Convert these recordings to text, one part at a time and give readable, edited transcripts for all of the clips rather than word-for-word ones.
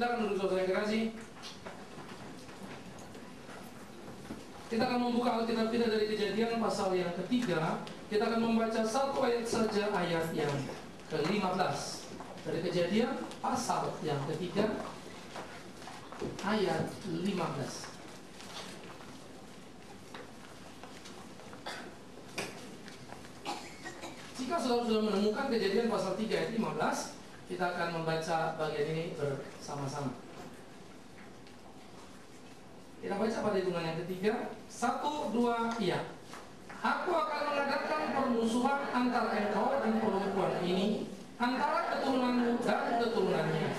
Silakan duduk saudara yang kekasih. Kita akan membuka Alkitab kita dari Kejadian pasal yang ketiga. Kita akan membaca satu ayat saja, ayat yang ke-15. Dari Kejadian pasal yang ketiga, ayat 15. Jika saudara sudah menemukan Kejadian pasal 3 ayat 15, kita akan membaca bagian ini bersama-sama. Kita baca pada hitungan yang ketiga. 1, 2, iya. Aku akan mengadakan permusuhan antara engkau dan perempuan ini, antara keturunanmu dan keturunannya.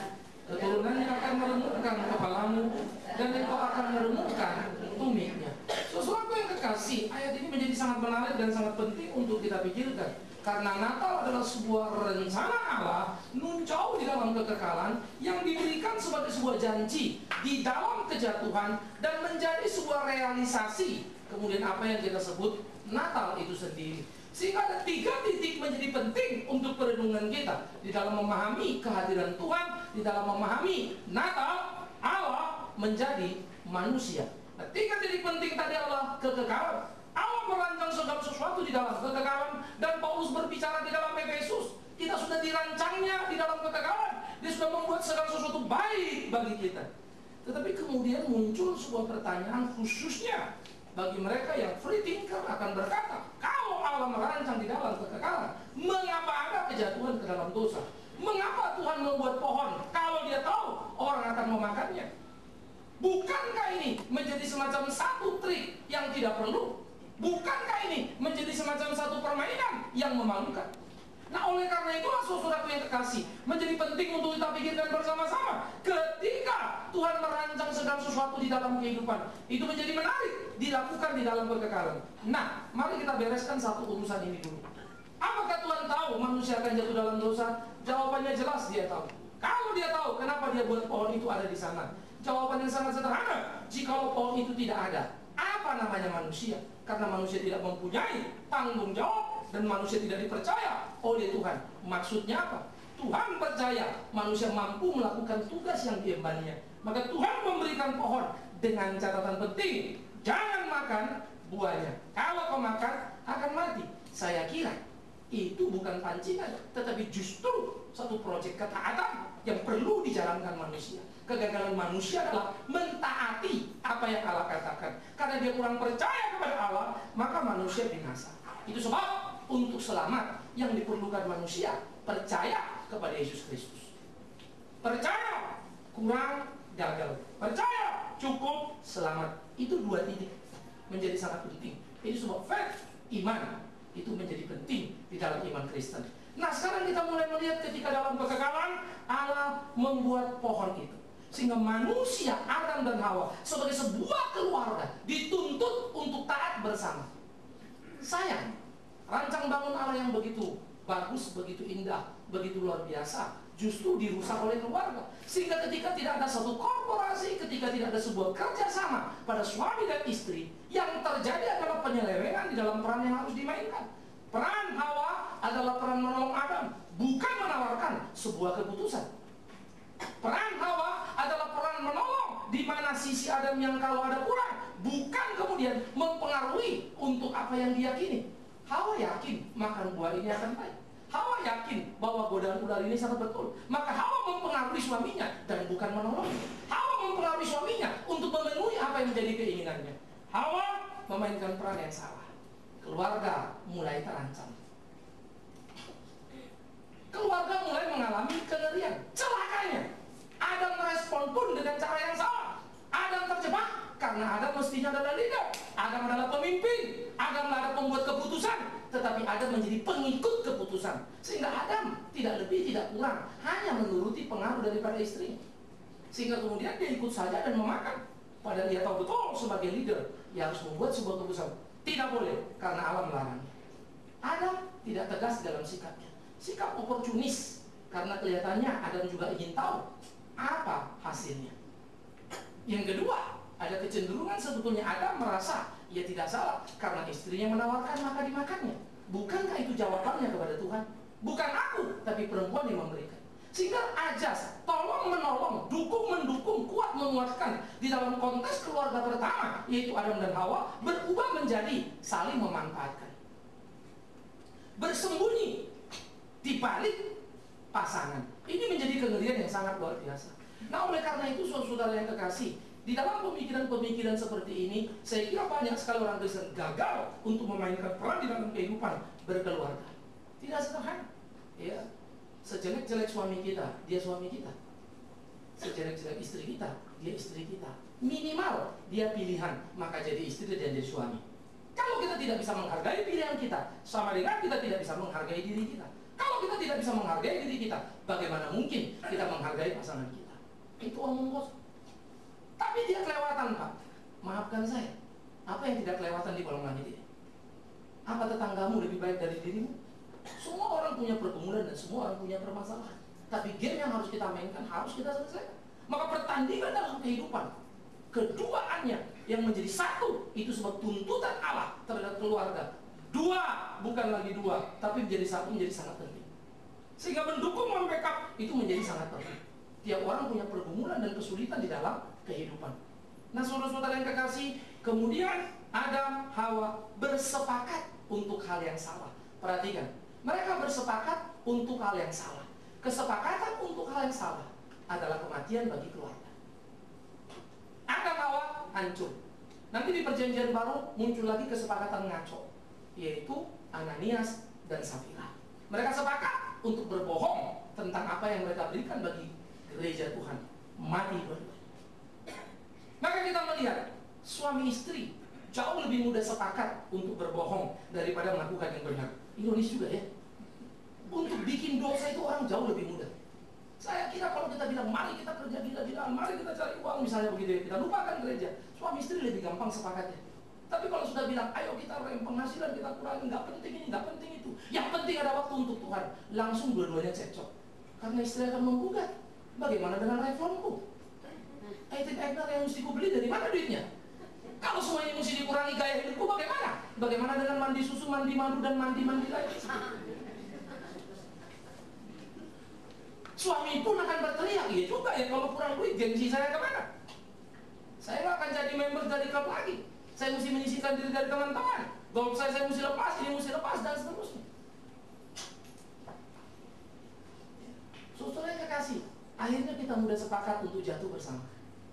Keturunannya akan meremukkan kepalamu, dan engkau akan meremukkan tumitnya. Sesuatu yang kekasih, ayat ini menjadi sangat menarik dan sangat penting untuk kita pikirkan. Karena Natal adalah sebuah rencana Allah nuncau di dalam kekekalan yang diberikan sebagai sebuah janji di dalam kejatuhan dan menjadi sebuah realisasi. Kemudian apa yang kita sebut Natal itu sendiri. Sehingga ada 3 titik menjadi penting untuk perenungan kita di dalam memahami kehadiran Tuhan, di dalam memahami Natal Allah menjadi manusia. Nah, 3 titik penting tadi adalah kekekalan. Allah merancang segala sesuatu di dalam kekekalan, dan Paulus berbicara di dalam Efesus, kita sudah dirancangnya di dalam kekekalan. Dia sudah membuat segala sesuatu baik bagi kita. Tetapi kemudian muncul sebuah pertanyaan, khususnya bagi mereka yang free thinker akan berkata, kalau Allah merancang di dalam kekekalan, mengapa ada kejatuhan ke dalam dosa? Mengapa Tuhan membuat pohon kalau Dia tahu orang akan memakannya? Bukankah ini menjadi semacam satu trik yang tidak perlu? Bukankah ini menjadi semacam satu permainan yang memalukan? Nah, oleh karena itulah saudaraku yang kekasih, menjadi penting untuk kita pikirkan bersama-sama. Ketika Tuhan merancang segala sesuatu di dalam kehidupan, itu menjadi menarik dilakukan di dalam kekekalan. Nah, mari kita bereskan satu urusan ini dulu. Apakah Tuhan tahu manusia akan jatuh dalam dosa? Jawabannya jelas, Dia tahu. Kalau Dia tahu, kenapa Dia buat pohon itu ada di sana? Jawaban yang sangat sederhana. Jikalau pohon itu tidak ada, apa namanya manusia? Karena manusia tidak mempunyai tanggung jawab dan manusia tidak dipercaya oleh Tuhan. Maksudnya apa? Tuhan percaya manusia mampu melakukan tugas yang diembannya. Maka Tuhan memberikan pohon dengan catatan penting, jangan makan buahnya. Kalau kau makan akan mati. Saya kira itu bukan pancingan, tetapi justru satu proyek ketaatan yang perlu dijalankan manusia. Kegagalan manusia adalah mentaati apa yang Allah katakan. Karena dia kurang percaya kepada Allah, maka manusia binasa. Itu sebab untuk selamat yang diperlukan manusia percaya kepada Yesus Kristus. Percaya kurang, gagal. Percaya cukup, selamat. Itu 2 titik menjadi sangat penting. Itu sebab faith, iman, itu menjadi penting di dalam iman Kristen. Nah, sekarang kita mulai melihat ketika dalam kekekalan Allah membuat pohon itu, sehingga manusia, Adam dan Hawa sebagai sebuah keluarga dituntut untuk taat bersama. Sayang, rancang bangun Allah yang begitu bagus, begitu indah, begitu luar biasa, justru dirusak oleh keluarga. Sehingga ketika tidak ada satu korporasi, ketika tidak ada sebuah kerjasama pada suami dan istri, yang terjadi adalah penyelewengan di dalam peran yang harus dimainkan. Peran Hawa adalah peran menolong Adam, bukan menawarkan sebuah keputusan. Peran Hawa adalah peran menolong, di mana sisi Adam yang kalau ada kurang, bukan kemudian mempengaruhi untuk apa yang diyakini. Hawa yakin makan buah ini akan baik. Hawa yakin bahwa godaan ular ini sangat betul. Maka Hawa mempengaruhi suaminya dan bukan menolong. Hawa mempengaruhi suaminya untuk memenuhi apa yang menjadi keinginannya. Hawa memainkan peran yang salah. Keluarga mulai terancam. Keluarga mulai mengalami kengerian. Celakanya, Adam merespon pun dengan cara yang salah. Adam terjebak karena Adam mestinya adalah leader. Adam adalah pemimpin. Adam adalah pembuat keputusan. Tetapi Adam menjadi pengikut keputusan. Sehingga Adam tidak lebih tidak kurang hanya menuruti pengaruh daripada istrinya. Sehingga kemudian dia ikut saja dan memakan. Padahal dia tahu betul sebagai leader, dia harus membuat sebuah keputusan. Tidak boleh, karena Allah melarang. Adam tidak tegas dalam sikapnya. Sikap oportunis, karena kelihatannya Adam juga ingin tahu apa hasilnya. Yang kedua, ada kecenderungan sebetulnya Adam merasa ia tidak salah karena istrinya menawarkan maka dimakannya. Bukankah itu jawabannya kepada Tuhan? Bukan aku, tapi perempuan yang memberikan. Sehingga ajas, tolong menolong mendukung, kuat menguatkan di dalam konteks keluarga pertama, yaitu Adam dan Hawa, berubah menjadi saling memanfaatkan, bersembunyi di balik pasangan. Ini menjadi kengerian yang sangat luar biasa. Nah, oleh karena itu, saudara yang kekasih, di dalam pemikiran-pemikiran seperti ini, saya kira banyak sekali orang Kristen gagal untuk memainkan peran di dalam kehidupan berkeluarga. Tidak sederhana, ya. Sejelek-jelek suami kita, dia suami kita. Sejelek-jelek istri kita, dia istri kita. Minimal dia pilihan, maka jadi istri dan jadi suami. Kalau kita tidak bisa menghargai pilihan kita, sama dengan kita tidak bisa menghargai diri kita. Kalau kita tidak bisa menghargai diri kita, bagaimana mungkin kita menghargai pasangan kita? Itu omong kosong. Tapi dia kelewatan, Pak. Maafkan saya. Apa yang tidak kelewatan di kolong langit ini? Apa tetanggamu lebih baik dari dirimu? Semua orang punya pergumulan dan semua orang punya permasalahan. Tapi game yang harus kita mainkan harus kita selesaikan. Maka pertandingan dalam kehidupan, keduaannya yang menjadi satu, itu sebab tuntutan Allah terhadap keluarga. Dua, bukan lagi dua, tapi menjadi satu, menjadi sangat penting. Sehingga mendukung, membackup, itu menjadi sangat penting. Tiap orang punya pergumulan dan kesulitan di dalam kehidupan. Nah, saudara-saudara yang kekasih, kemudian Adam, Hawa bersepakat untuk hal yang salah. Perhatikan, mereka bersepakat untuk hal yang salah. Kesepakatan untuk hal yang salah adalah kematian bagi keluarga. Adam, Hawa hancur. Nanti di perjanjian baru muncul lagi kesepakatan ngaco, yaitu Ananias dan Safira. Mereka sepakat untuk berbohong tentang apa yang mereka berikan bagi gereja Tuhan. Mati berdua. Maka kita melihat suami istri jauh lebih mudah sepakat untuk berbohong daripada melakukan yang benar. Ironis juga ya. Untuk bikin dosa itu orang jauh lebih mudah. Saya kira kalau kita bilang mari kita kerja gila-gilaan, mari kita cari uang misalnya begitu ya, kita lupakan gereja. Suami istri lebih gampang sepakatnya. Tapi kalau sudah bilang ayo kita rem penghasilan, kita kurangi, nggak penting ini, nggak penting itu, yang penting ada waktu untuk Tuhan, langsung dua-duanya cekcok. Karena istri akan menggugat, bagaimana dengan reformku? Item Egner yang mesti kubeli dari mana duitnya? Kalau semuanya mesti dikurangi gaya hidupku, bagaimana? Bagaimana dengan mandi susu, mandi madu, dan mandi-mandi lain? Suami pun akan berteriak, iya juga ya, kalau kurang duit, gengsi saya kemana? Saya nggak akan jadi member dari klub lagi. Saya mesti menyisihkan diri dari teman-teman. Golf saya mesti lepas, ini mesti lepas, dan seterusnya. Saudara yang kekasih, akhirnya kita mudah sepakat untuk jatuh bersama.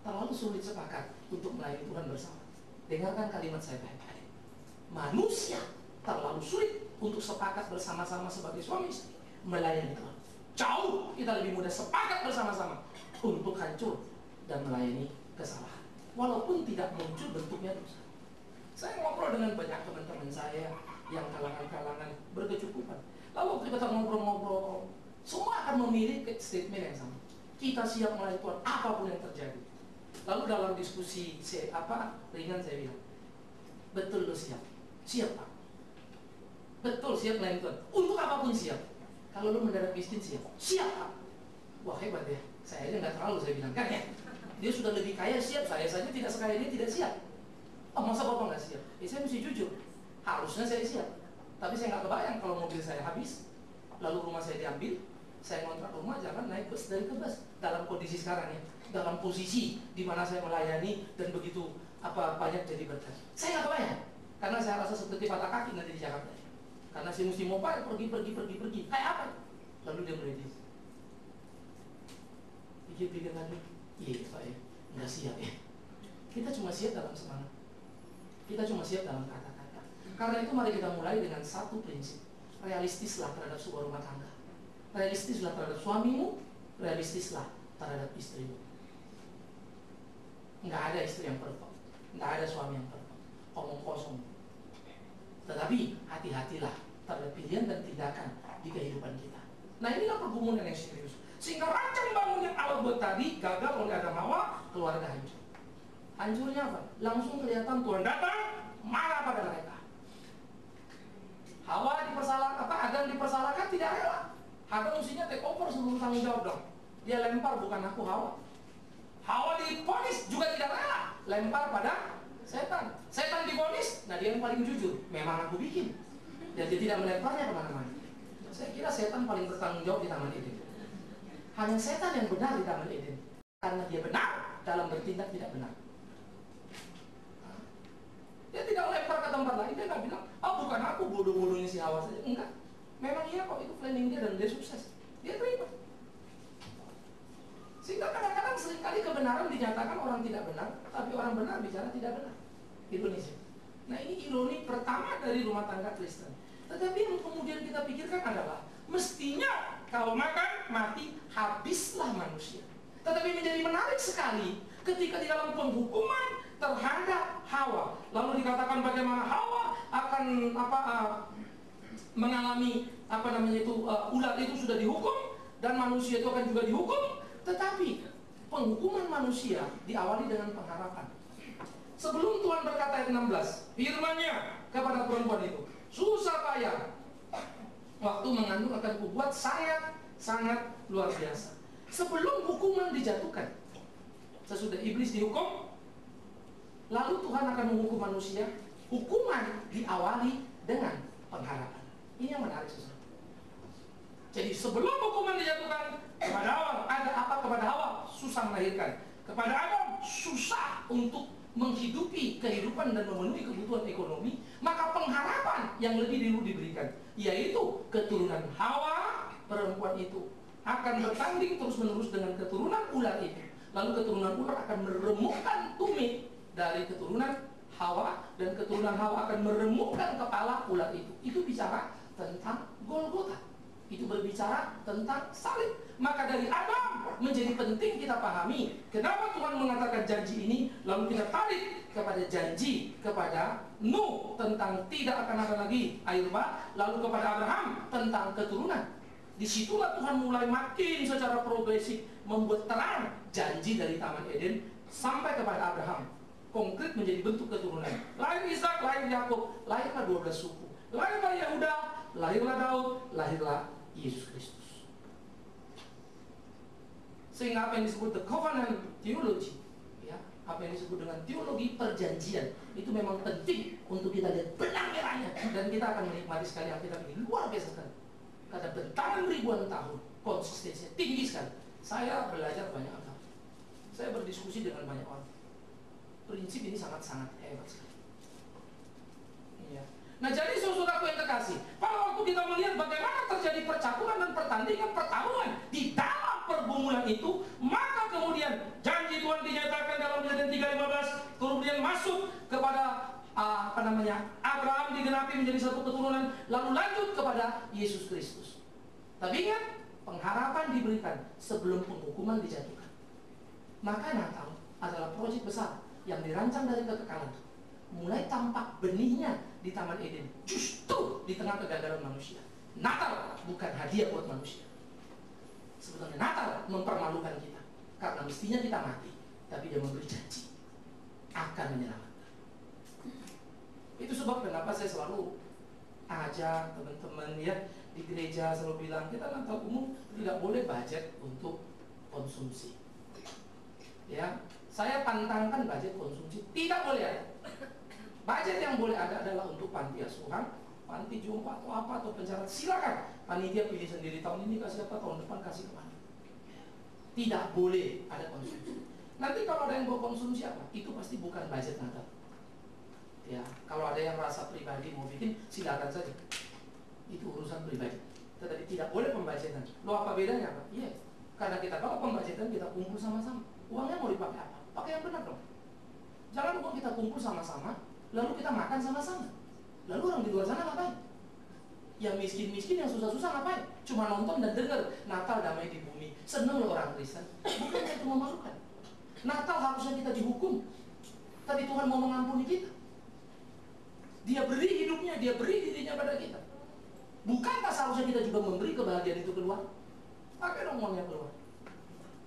Terlalu sulit sepakat untuk melayani Tuhan bersama. Dengarkan kalimat saya baik-baik. Manusia terlalu sulit untuk sepakat bersama-sama sebagai suami istri melayani Tuhan. Jauh kita lebih mudah sepakat bersama-sama untuk hancur dan melayani kesalahan, walaupun tidak muncul bentuknya dosa. Saya ngobrol dengan banyak teman-teman saya yang kalangan-kalangan berkecukupan. Lalu kita ngobrol-ngobrol, semua akan memilih statement yang sama. Kita siap melayani Tuhan apapun yang terjadi. Lalu dalam diskusi ringan saya bilang, betul lo siap? Siap Pak. Betul siap melayani Tuhan. Untuk apapun siap. Kalau lo mendadak miskin siap? Siap Pak. Wah hebat ya. Saya aja nggak terlalu, saya bilang kan ya. Dia sudah lebih kaya siap, saya saja tidak sekaya dia tidak siap. Oh masa Bapak nggak siap? Saya mesti jujur. Harusnya saya siap. Tapi saya nggak kebayang kalau mobil saya habis, lalu rumah saya diambil, saya ngontrak rumah, jangan naik bus dari ke bus. Dalam kondisi sekarang ya, dalam posisi di mana saya melayani dan begitu banyak jadi berkat. Saya nggak kebayang, karena saya rasa seperti patah kaki nanti di Jakarta. Karena saya mesti mobile, pergi. Kayak apa? Lalu dia mulai diam. Pikir-pikir lagi, iya Pak ya, nggak siap ya. Kita cuma siap dalam semangat. Kita cuma siap dalam kata-kata. Karena itu mari kita mulai dengan satu prinsip. Realistislah terhadap sebuah rumah tangga. Realistislah terhadap suamimu, realistislah terhadap istrimu. Nggak ada istri yang perfect, nggak ada suami yang perfect. Omong kosong. Tetapi hati-hatilah terhadap pilihan dan tindakan di kehidupan kita. Nah inilah pergumulan yang serius. Sehingga rancang bangun yang Allah buat tadi gagal oleh Adam Hawa, keluarga hancur. Hancurnya apa? Langsung kelihatan Tuhan datang, marah pada mereka. Hawa dipersalahkan, Adam dipersalahkan tidak rela. Adam mestinya take over seluruh tanggung jawab dong. Dia lempar, bukan aku Hawa. Hawa divonis juga tidak rela, lempar pada setan. Setan divonis, nah dia yang paling jujur. Memang aku bikin. Dan dia tidak melemparnya kemana-mana. Saya kira setan paling bertanggung jawab di Taman Eden. Hanya setan yang benar di Taman Eden. karena dia benar dalam bertindak tidak benar. Dia tidak lempar ke tempat lain, dia nggak bilang, bukan aku, bodoh-bodohnya si Hawa saja. Enggak, memang iya kok, itu planning dia dan dia sukses. Dia terima. Sehingga kadang-kadang seringkali kebenaran dinyatakan orang tidak benar, tapi orang benar bicara tidak benar. Indonesia. Nah, ini ironi pertama dari rumah tangga Kristen. Tetapi yang kemudian kita pikirkan adalah, mestinya kalau makan, mati, habislah manusia. Tetapi menjadi menarik sekali ketika di dalam penghukuman terhadap Hawa, lalu dikatakan bagaimana Hawa akan mengalami ular itu sudah dihukum dan manusia itu akan juga dihukum. Tetapi penghukuman manusia diawali dengan pengharapan. Sebelum Tuhan berkata ayat 16, firman-Nya kepada perempuan itu, susah payah waktu mengandung akan kubuat sangat luar biasa. Sebelum hukuman dijatuhkan, sesudah iblis dihukum, lalu Tuhan akan menghukum manusia. Hukuman diawali dengan pengharapan. Ini yang menarik, saudara. Jadi sebelum hukuman dijatuhkan kepada Hawa, ada apa kepada Hawa? Susah melahirkan. Kepada Adam, susah untuk menghidupi kehidupan dan memenuhi kebutuhan ekonomi. Maka pengharapan yang lebih dulu diberikan, yaitu keturunan Hawa, perempuan itu akan bertanding terus-menerus dengan keturunan ular itu. Lalu keturunan ular akan meremukkan tumit dari keturunan Hawa, dan keturunan Hawa akan meremukkan kepala ular itu. Itu bicara tentang Golgota. Itu berbicara tentang salib. Maka dari Adam menjadi penting kita pahami kenapa Tuhan mengatakan janji ini. Lalu kita tarik kepada janji kepada Nuh tentang tidak akan ada lagi air bah. Lalu kepada Abraham tentang keturunan. Disitulah Tuhan mulai makin secara progresif membuat terang janji dari Taman Eden sampai kepada Abraham. Konkret menjadi bentuk keturunan. Lahir Ishak, lahir Yakub, lahirlah 12 suku. Lahirlah Yehuda, lahirlah Daud, lahirlah Yesus Kristus. Sehingga apa yang disebut the covenant theology, ya, apa yang disebut dengan teologi perjanjian, itu memang penting untuk kita lihat benang merahnya, dan kita akan menikmati sekali Alkitab ini luar biasa sekali. Karena bertahan ribuan tahun, konsistensinya tinggi sekali. Saya belajar banyak hal. Saya berdiskusi dengan banyak orang. Prinsip ini sangat-sangat hebat sekali. Ya. Nah, jadi saudaraku yang terkasih, pada waktu kita melihat bagaimana terjadi percaturan dan pertandingan pertarungan di dalam pergumulan itu, maka kemudian janji Tuhan dinyatakan dalam Kejadian 3:15, kemudian masuk kepada Abraham digenapi menjadi satu keturunan, lalu lanjut kepada Yesus Kristus. Tapi ingat, pengharapan diberikan sebelum penghukuman dijatuhkan. Maka Natal adalah proyek besar yang dirancang dari kekekalan. Mulai tampak benihnya di Taman Eden, justru di tengah kegagalan manusia. Natal bukan hadiah buat manusia. Sebetulnya Natal mempermalukan kita, karena mestinya kita mati, tapi dia memberi janji akan menyelamatkan. Itu sebab kenapa saya selalu ajak teman-teman ya di gereja, selalu bilang kita Natal umum tidak boleh budget untuk konsumsi. Ya, saya pantangkan budget konsumsi tidak boleh ada. Budget yang boleh ada adalah untuk panti asuhan, panti jompo atau apa, atau penjara. Silakan panitia pilih sendiri, tahun ini kasih apa, tahun depan kasih kemana. Tidak boleh ada konsumsi. Nanti kalau ada yang mau konsumsi apa, itu pasti bukan budget Natal. Ya, kalau ada yang rasa pribadi mau bikin, silakan saja. Itu urusan pribadi. Tetapi tidak boleh pembajetan. Loh, apa bedanya apa? Iya, karena kita kalau pembajetan kita kumpul sama-sama. Uangnya mau dipakai apa? Pakai yang benar dong. Jangan uang kita kumpul sama-sama, lalu kita makan sama-sama. Lalu orang di luar sana ngapain? Yang miskin-miskin, yang susah-susah ngapain? Cuma nonton dan dengar Natal damai di bumi. Seneng loh orang Kristen. Bukan itu memalukan. Natal harusnya kita dihukum, tapi Tuhan mau mengampuni kita. Dia beri hidupnya, dia beri dirinya pada kita. Bukankah seharusnya kita juga memberi kebahagiaan itu keluar? Pakai dong uangnya keluar.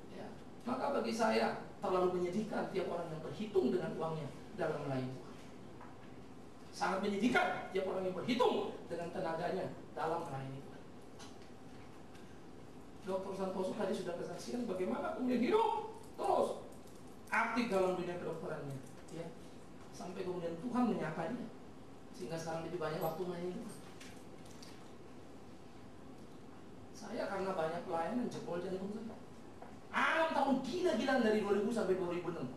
Ya. Maka bagi saya terlalu menyedihkan tiap orang yang berhitung dengan uangnya dalam melayani Tuhan. Sangat menyedihkan tiap orang yang berhitung dengan tenaganya dalam melayani Tuhan. Dr. Santoso tadi sudah kesaksian bagaimana kemudian hidup terus aktif dalam dunia kedokterannya, ya, sampai kemudian Tuhan menyapanya sehingga sekarang lebih banyak waktu melayani Tuhan. Saya karena banyak pelayanan jebol jantung saya. 6 tahun gila-gilaan dari 2000 sampai 2006.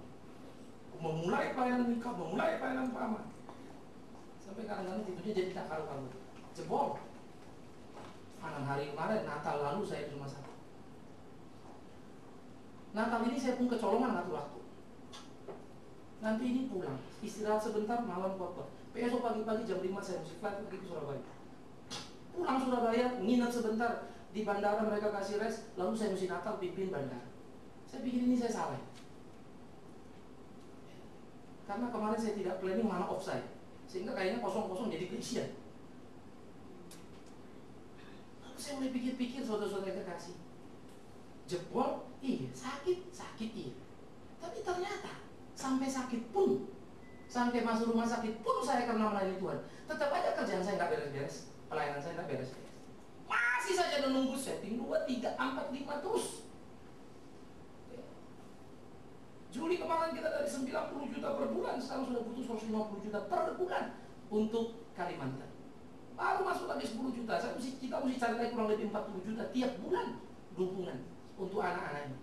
Memulai pelayanan nikah, memulai pelayanan praman. Sampai kadang-kadang tidurnya jadi tak karu-karu. Jebol. 6 hari kemarin, Natal lalu saya di rumah sakit. Natal ini saya pun kecolongan ngatur waktu. Nanti ini pulang, istirahat sebentar, malam khotbah. Besok pagi-pagi jam 5 saya mesti flight pergi ke Surabaya. Pulang Surabaya, nginep sebentar di bandara, mereka kasih rest, lalu saya mesti Natal pimpin bandara. Saya pikir ini saya salah. Karena kemarin saya tidak planning mana off saya, sehingga kayaknya kosong-kosong jadi keisian. Lalu saya mulai pikir-pikir, saudara-saudara yang kekasih, jebol, iya, sakit iya. Tapi ternyata sampai sakit pun, sampai masuk rumah sakit pun saya karena melayani Tuhan, tetap aja kerjaan saya nggak beres-beres, pelayanan saya nggak beres-beres. Masih saja menunggu setting 2, 3, 4, 5 terus. Juli kemarin kita dari 90 juta per bulan, sekarang sudah butuh 150 juta per bulan untuk Kalimantan. Baru masuk lagi 10 juta, kita mesti cari lagi kurang lebih 40 juta tiap bulan dukungan untuk anak-anak ini.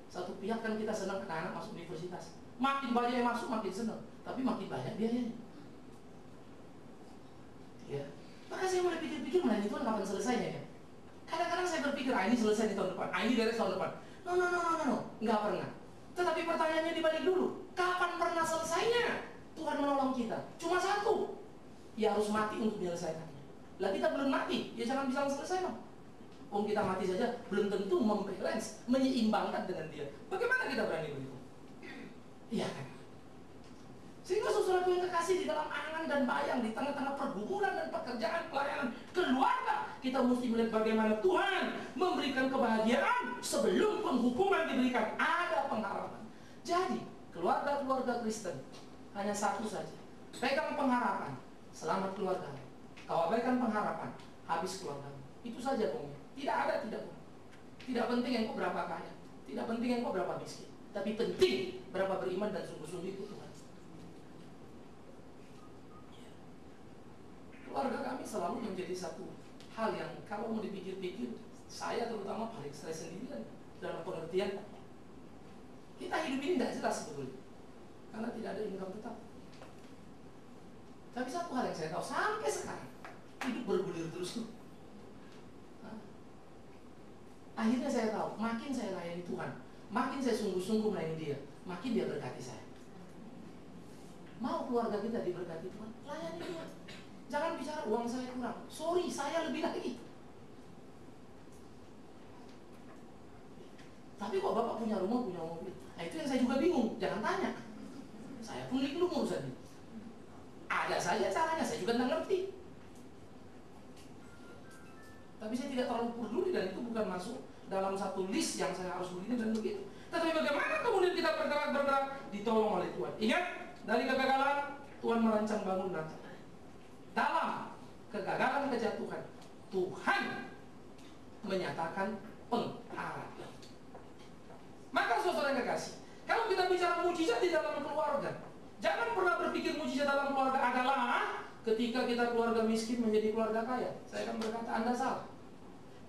Satu pihak kan kita senang anak-anak masuk universitas, makin banyak yang masuk makin senang, tapi makin banyak biayanya. Ya, maka saya mulai pikir-pikir melayani Tuhan kapan selesainya ya. Kadang-kadang saya berpikir, ini selesai di tahun depan, ini beres tahun depan. No, nggak pernah. Tetapi pertanyaannya dibalik dulu, kapan pernah selesainya? Tuhan menolong kita, cuma satu, ya harus mati untuk menyelesaikannya. Lah kita belum mati, ya jangan bilang selesai dong. Om kita mati saja belum tentu membalance, menyeimbangkan dengan dia. Bagaimana kita berani begitu? Iya kan? Sehingga sesuatu yang kekasih di dalam angan dan bayang, di tengah-tengah pergumulan dan pekerjaan, pelayanan, keluarga, kita mesti melihat bagaimana Tuhan memberikan kebahagiaan sebelum penghukuman diberikan. Ada pengharapan. Jadi keluarga-keluarga Kristen hanya satu saja, pegang pengharapan, selamat keluarga. Kau abaikan pengharapan, habis keluarga. Itu saja Bung. Tidak ada, tidak Bung. Tidak penting engkau berapa kaya, tidak penting engkau berapa miskin, tapi penting berapa beriman dan sungguh-sungguh ikut Tuhan. Keluarga kami selalu menjadi satu hal yang kalau mau dipikir-pikir, saya terutama paling stres sendirian dalam pengertian kita hidup ini tidak jelas sebetulnya karena tidak ada income tetap. Tapi satu hal yang saya tahu sampai sekarang, hidup bergulir terus tuh. Akhirnya saya tahu, makin saya layani Tuhan, makin saya sungguh-sungguh melayani Dia, makin Dia berkati saya. Mau keluarga kita diberkati Tuhan, layani Tuhan. Jangan bicara uang saya kurang, sorry saya lebih lagi. Tapi kok Bapak punya rumah, punya mobil? Nah itu yang saya juga bingung, jangan tanya. Saya pun linglung urusannya. Ada saja caranya, saya juga tidak ngerti. Tapi saya tidak terlalu peduli dan itu bukan masuk dalam satu list yang saya harus begini dan begitu. Tetapi bagaimana kemudian kita bergerak ditolong oleh Tuhan. Ingat, dari kegagalan Tuhan merancang bangun Natal. Dalam kegagalan kejatuhan, Tuhan menyatakan pengharapan. Maka saudara yang kekasih, kalau kita bicara mujizat di dalam keluarga, jangan pernah berpikir mujizat dalam keluarga adalah ketika kita keluarga miskin menjadi keluarga kaya. Saya akan berkata Anda salah.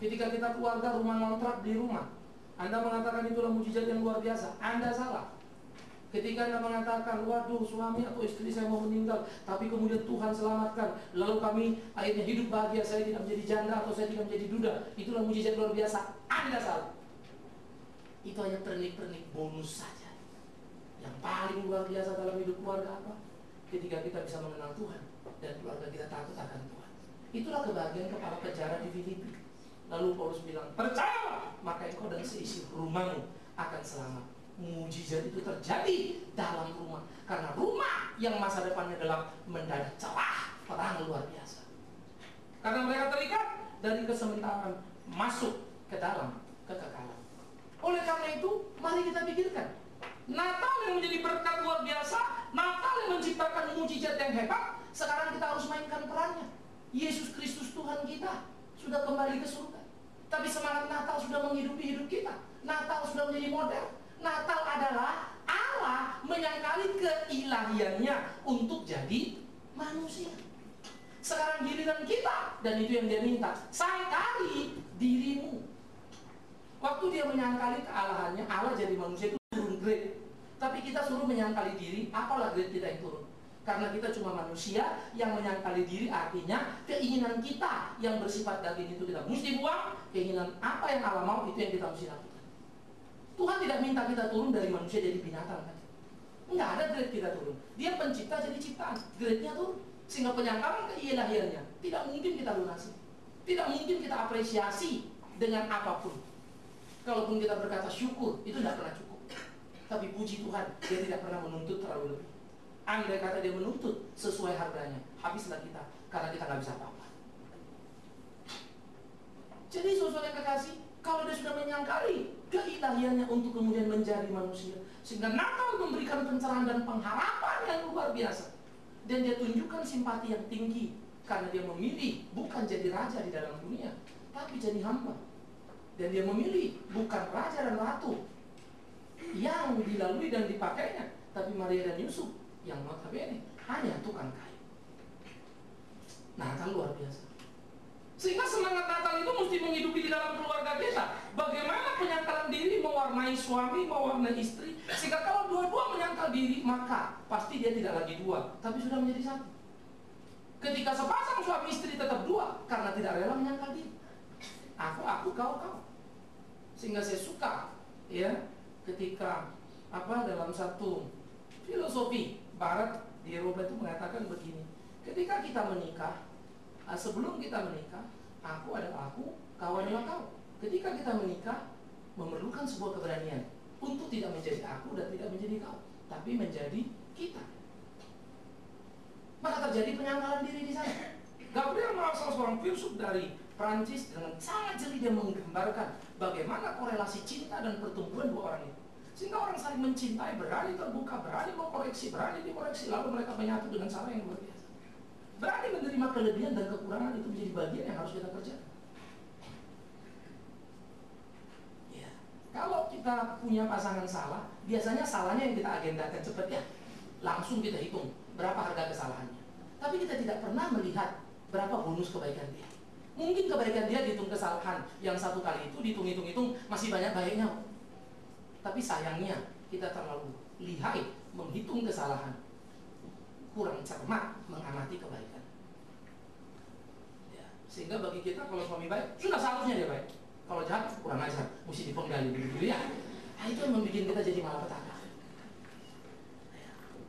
Ketika kita keluarga rumah ngontrak, beli rumah, Anda mengatakan itulah mujizat yang luar biasa. Anda salah. Ketika Anda mengatakan, waduh suami atau istri saya mau meninggal, tapi kemudian Tuhan selamatkan, lalu kami akhirnya hidup bahagia, saya tidak menjadi janda atau saya tidak menjadi duda, itulah mujizat luar biasa. Anda salah. Itu hanya pernik-pernik bonus saja. Yang paling luar biasa dalam hidup keluarga apa? Ketika kita bisa mengenal Tuhan dan keluarga kita takut akan Tuhan. Itulah kebahagiaan kepala penjara di Filipi. Lalu Paulus bilang, percayalah, maka engkau dan seisi rumahmu akan selamat. Mujizat itu terjadi dalam rumah, karena rumah yang masa depannya gelap mendadak celah terang luar biasa. Karena mereka terikat dari kesementaraan masuk ke dalam kekekalan. Oleh karena itu, mari kita pikirkan Natal yang menjadi berkat luar biasa, Natal yang menciptakan mujizat yang hebat. Sekarang kita harus mainkan perannya. Yesus Kristus Tuhan kita sudah kembali ke surga, tapi semangat Natal sudah menghidupi hidup kita. Natal sudah menjadi model. Natal adalah Allah menyangkali keilahiannya untuk jadi manusia. Sekarang giliran kita, dan itu yang dia minta, sangkali dirimu. Waktu dia menyangkali kealahannya, Allah jadi manusia itu turun grade. Tapi kita suruh menyangkali diri, apalah grade kita yang turun? Karena kita cuma manusia yang menyangkali diri, artinya keinginan kita yang bersifat daging itu kita mesti buang. Keinginan apa yang Allah mau itu yang kita mesti lakukan. Tuhan tidak minta kita turun dari manusia jadi binatang kan? Enggak ada grade kita turun. Dia pencipta jadi ciptaan, grade-nya turun. Sehingga penyangkalan keilahiannya tidak mungkin kita lunasi, tidak mungkin kita apresiasi dengan apapun. Kalaupun kita berkata syukur, itu tidak pernah cukup. Tapi puji Tuhan, dia tidak pernah menuntut terlalu lebih. Andai kata dia menuntut sesuai harganya, habislah kita, karena kita nggak bisa apa-apa. Jadi saudara yang kekasih, kalau dia sudah menyangkali keilahiannya untuk kemudian menjadi manusia, sehingga Natal memberikan pencerahan dan pengharapan yang luar biasa, dan dia tunjukkan simpati yang tinggi, karena dia memilih bukan jadi raja di dalam dunia, tapi jadi hamba. Dan dia memilih bukan raja dan ratu yang dilalui dan dipakainya, tapi Maria dan Yusuf yang notabene hanya tukang kayu. Natal luar biasa. Sehingga semangat Natal itu mesti menghidupi di dalam keluarga kita. Bagaimana penyangkalan diri mewarnai suami, mewarnai istri, sehingga kalau dua-dua menyangkal diri, maka pasti dia tidak lagi dua, tapi sudah menjadi satu. Ketika sepasang suami istri tetap dua, karena tidak rela menyangkal diri. Aku, kau. Sehingga saya suka, ya, ketika dalam satu filosofi Barat di Eropa itu mengatakan begini: ketika kita menikah, sebelum kita menikah, aku adalah aku, kau adalah kau. Ketika kita menikah, memerlukan sebuah keberanian untuk tidak menjadi aku dan tidak menjadi kau, tapi menjadi kita. Maka terjadi penyangkalan diri di sana. Gabriel Marcel, seorang filsuf dari Prancis, dengan sangat jeli dia menggambarkan bagaimana korelasi cinta dan pertumbuhan dua orang itu. Sehingga orang saling mencintai, berani terbuka, berani mengkoreksi, berani dikoreksi, lalu mereka menyatu dengan cara yang luar biasa. Berani menerima kelebihan dan kekurangan itu menjadi bagian yang harus kita kerjakan. Ya. Kalau kita punya pasangan salah, biasanya salahnya yang kita agendakan cepat ya. Langsung kita hitung berapa harga kesalahannya. Tapi kita tidak pernah melihat berapa bonus kebaikan dia. Mungkin kebaikan dia dihitung kesalahan yang satu kali itu dihitung-hitung masih banyak baiknya. Tapi sayangnya kita terlalu lihai menghitung kesalahan, kurang cermat mengamati kebaikan. Ya, sehingga bagi kita kalau suami baik, sudah seharusnya dia baik. Kalau jahat kurang ajar, mesti dipenggali dulu ya. Nah, itu yang membuat kita jadi malapetaka.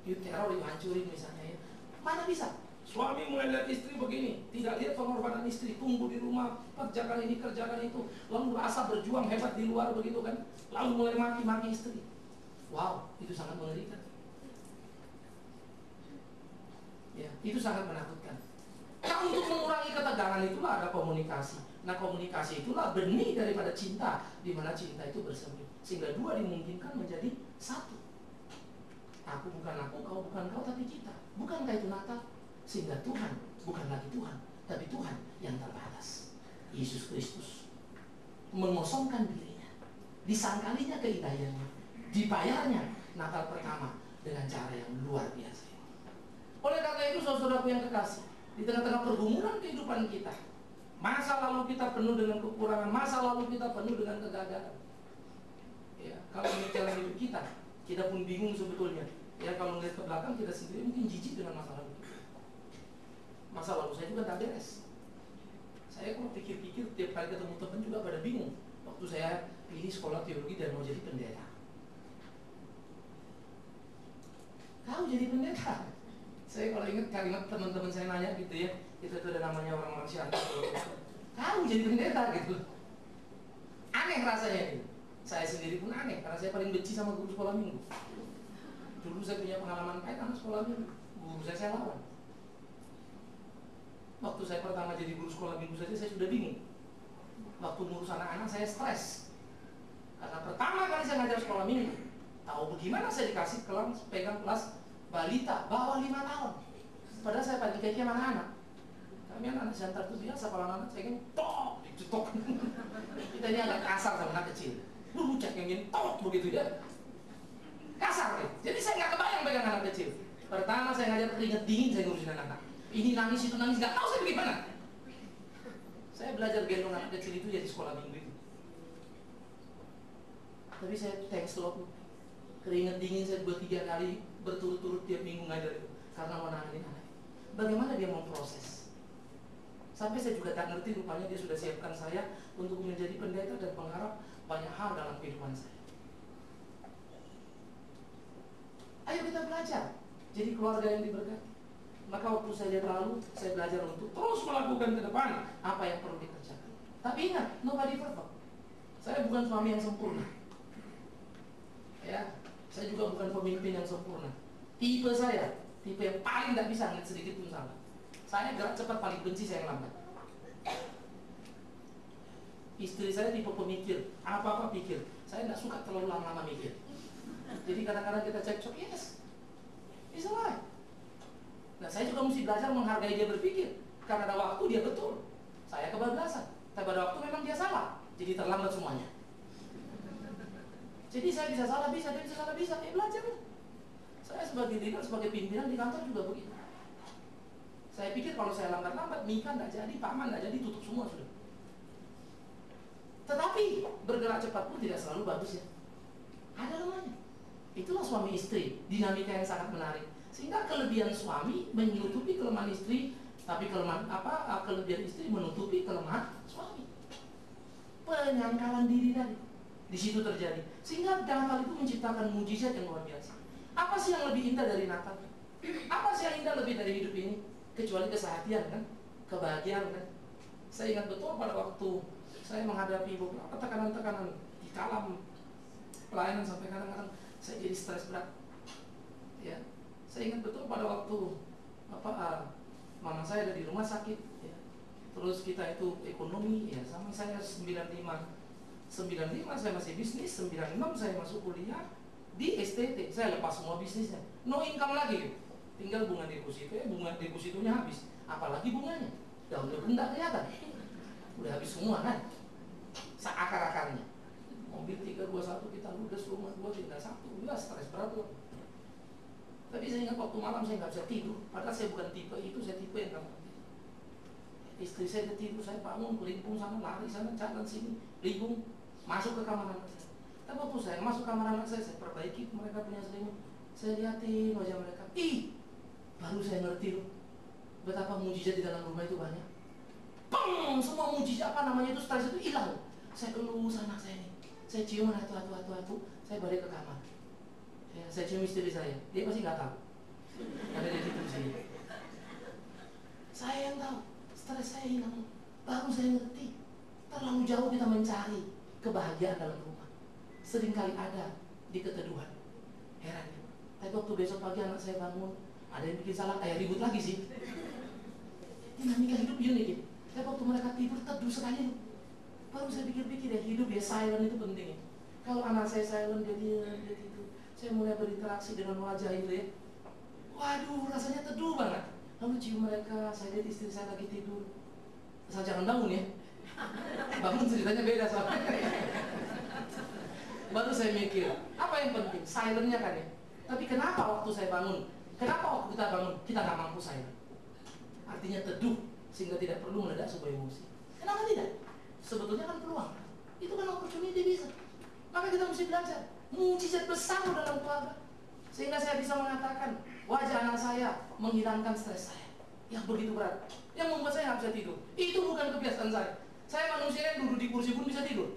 You teror, you hancurin misalnya ya. Mana bisa? Suami mulai lihat istri begini, tidak lihat pengorbanan istri, tunggu di rumah, kerjakan ini, kerjakan itu, lalu berasa berjuang hebat di luar begitu kan, lalu mulai maki-maki istri. Wow, itu sangat mengerikan. Ya, itu sangat menakutkan. Nah, untuk mengurangi ketegangan itulah ada komunikasi. Nah, komunikasi itulah benih daripada cinta, di mana cinta itu bersemi, sehingga dua dimungkinkan menjadi satu. Aku bukan aku, kau bukan kau, tapi kita. Bukankah itu Natal? Sehingga Tuhan bukan lagi Tuhan, tapi Tuhan yang terbatas, Yesus Kristus, mengosongkan dirinya, disangkalinya keilahiannya, dibayarnya Natal pertama dengan cara yang luar biasa. Oleh karena itu saudaraku yang kekasih, di tengah-tengah pergumulan kehidupan kita, masa lalu kita penuh dengan kekurangan, masa lalu kita penuh dengan kegagalan. Ya, kalau melihat jalan hidup kita pun bingung sebetulnya. Ya, kalau melihat ke belakang kita sendiri mungkin jijik dengan masa lalu. Masa lalu saya juga tak beres. Saya kalau pikir-pikir tiap kali ketemu teman juga pada bingung. Waktu saya pilih sekolah teologi dan mau jadi pendeta. Kau jadi pendeta? Saya kalau ingat kalimat teman-teman saya nanya gitu ya, kita tuh ada namanya orang-orang Syiah. Kau jadi pendeta gitu. Aneh rasanya ini. Saya sendiri pun aneh karena saya paling benci sama guru sekolah minggu. Dulu saya punya pengalaman pahit sama sekolah minggu. Guru saya lawan. Waktu saya pertama jadi guru sekolah minggu saja saya sudah bingung. Waktu ngurus anak-anak saya stres. Karena pertama kali saya ngajar sekolah minggu, tahu bagaimana saya dikasih kelas, pegang kelas balita bawah 5 tahun. Padahal saya paling kayaknya anak-anak. Kami anak-anak jantar itu biasa, kalau anak-anak saya ingin tok, dicetok. Kita ini agak kasar sama anak kecil. Cek yang ingin tok begitu ya. Kasar ya. Jadi saya nggak kebayang pegang anak kecil. Pertama saya ngajar keringet dingin saya ngurusin anak-anak. Ini nangis, itu nangis, nggak tahu saya bagaimana. Saya belajar gendong anak kecil itu jadi sekolah minggu itu. Tapi saya thanks Lord, keringat dingin saya 2-3 kali berturut-turut tiap minggu ngajar itu karena mau nanganin anak. Bagaimana dia memproses? Sampai saya juga tak ngerti, rupanya dia sudah siapkan saya untuk menjadi pendeta dan pengharap banyak hal dalam kehidupan saya. Ayo kita belajar jadi keluarga yang diberkati. Maka waktu saya lihat lalu, saya belajar untuk terus melakukan ke depan apa yang perlu dikerjakan. Tapi ingat, nobody perfect. Saya bukan suami yang sempurna. Ya, saya juga bukan pemimpin yang sempurna. Tipe saya, tipe yang paling tidak bisa ngeliat sedikit pun salah. Saya gerak cepat, paling benci saya yang lambat. Istri saya tipe pemikir, apa-apa pikir. Saya tidak suka terlalu lama-lama mikir. Jadi kadang-kadang kita cekcok, yes, it's alright. Nah, saya juga mesti belajar menghargai dia berpikir. Karena ada waktu dia betul, saya kebablasan. Tapi pada waktu memang dia salah, jadi terlambat semuanya. Jadi saya bisa salah bisa, dia bisa salah bisa, belajar. Saya sebagai leader, sebagai pimpinan di kantor juga begitu. Saya pikir kalau saya lambat-lambat, Mika nggak jadi, Paman nggak jadi, tutup semua sudah. Tetapi bergerak cepat pun tidak selalu bagus ya. Ada lemahnya. Itulah suami istri, dinamika yang sangat menarik. Sehingga kelebihan suami menutupi kelemahan istri, tapi kelebihan istri menutupi kelemahan suami. Penyangkalan diri tadi di situ terjadi. Sehingga dalam hal itu menciptakan mujizat yang luar biasa. Apa sih yang lebih indah dari Natal? Apa sih yang indah lebih dari hidup ini? Kecuali kesehatan kan, kebahagiaan kan. Saya ingat betul pada waktu saya menghadapi beberapa tekanan-tekanan di dalam pelayanan sampai kadang-kadang saya jadi stres berat. Ya, saya ingat betul pada waktu mama saya ada di rumah sakit. Ya. Terus kita itu ekonomi, ya sama saya 95 saya masih bisnis, 96 saya masuk kuliah di STT. Saya lepas semua bisnisnya, no income lagi gitu. Tinggal bunga depositonya habis, apalagi bunganya daun daun tidak kelihatan, udah habis semua kan, seakar-akarnya. Mobil 321 kita ludes, rumah 2 tinggal 1, udah stres berat loh. Tapi saya ingat waktu malam saya nggak bisa tidur, padahal saya bukan tipe itu, saya tipe yang nggak mau tidur. Istri saya tidur, saya bangun, kelimpung sana, lari sana, jalan sini, bingung, masuk ke kamar anak saya. Tapi waktu saya masuk kamar anak saya perbaiki mereka punya selimut, saya lihatin wajah mereka, baru saya ngerti loh, betapa mujizat di dalam rumah itu banyak. Peng, semua mujizat itu stres itu hilang. Saya elus anak saya ini, saya cium atu, saya balik ke kamar. Ya, saya cium istri saya, dia pasti nggak tahu, karena dia tidur sini. Saya yang tahu, stres saya hilang. Baru saya ngerti, terlalu jauh kita mencari kebahagiaan dalam rumah. Seringkali ada di keteduhan. Heran ya. Tapi waktu besok pagi anak saya bangun, ada yang bikin salah, ribut lagi sih. Dinamika hidup unik ya. Tapi waktu mereka tidur teduh sekali. Baru saya pikir-pikir ya, hidup ya silent itu penting ya. Kalau anak saya silent, dia tidur. Saya mulai berinteraksi dengan wajah itu ya. Waduh, rasanya teduh banget. Lalu cium mereka, saya lihat istri saya lagi tidur. Asal jangan bangun ya. Bangun ceritanya beda soalnya. Baru saya mikir, apa yang penting? Silentnya kan ya. Tapi kenapa waktu saya bangun? Kenapa waktu kita bangun, kita nggak mampu silent? Artinya teduh, sehingga tidak perlu meledak sebuah emosi. Kenapa tidak? Sebetulnya kan peluang. Itu kan opportunity bisa. Maka kita mesti belajar. Mujizat besar dalam keluarga. Sehingga saya bisa mengatakan, wajah anak saya menghilangkan stres saya yang begitu berat, yang membuat saya nggak bisa tidur. Itu bukan kebiasaan saya. Saya manusia yang duduk di kursi pun bisa tidur.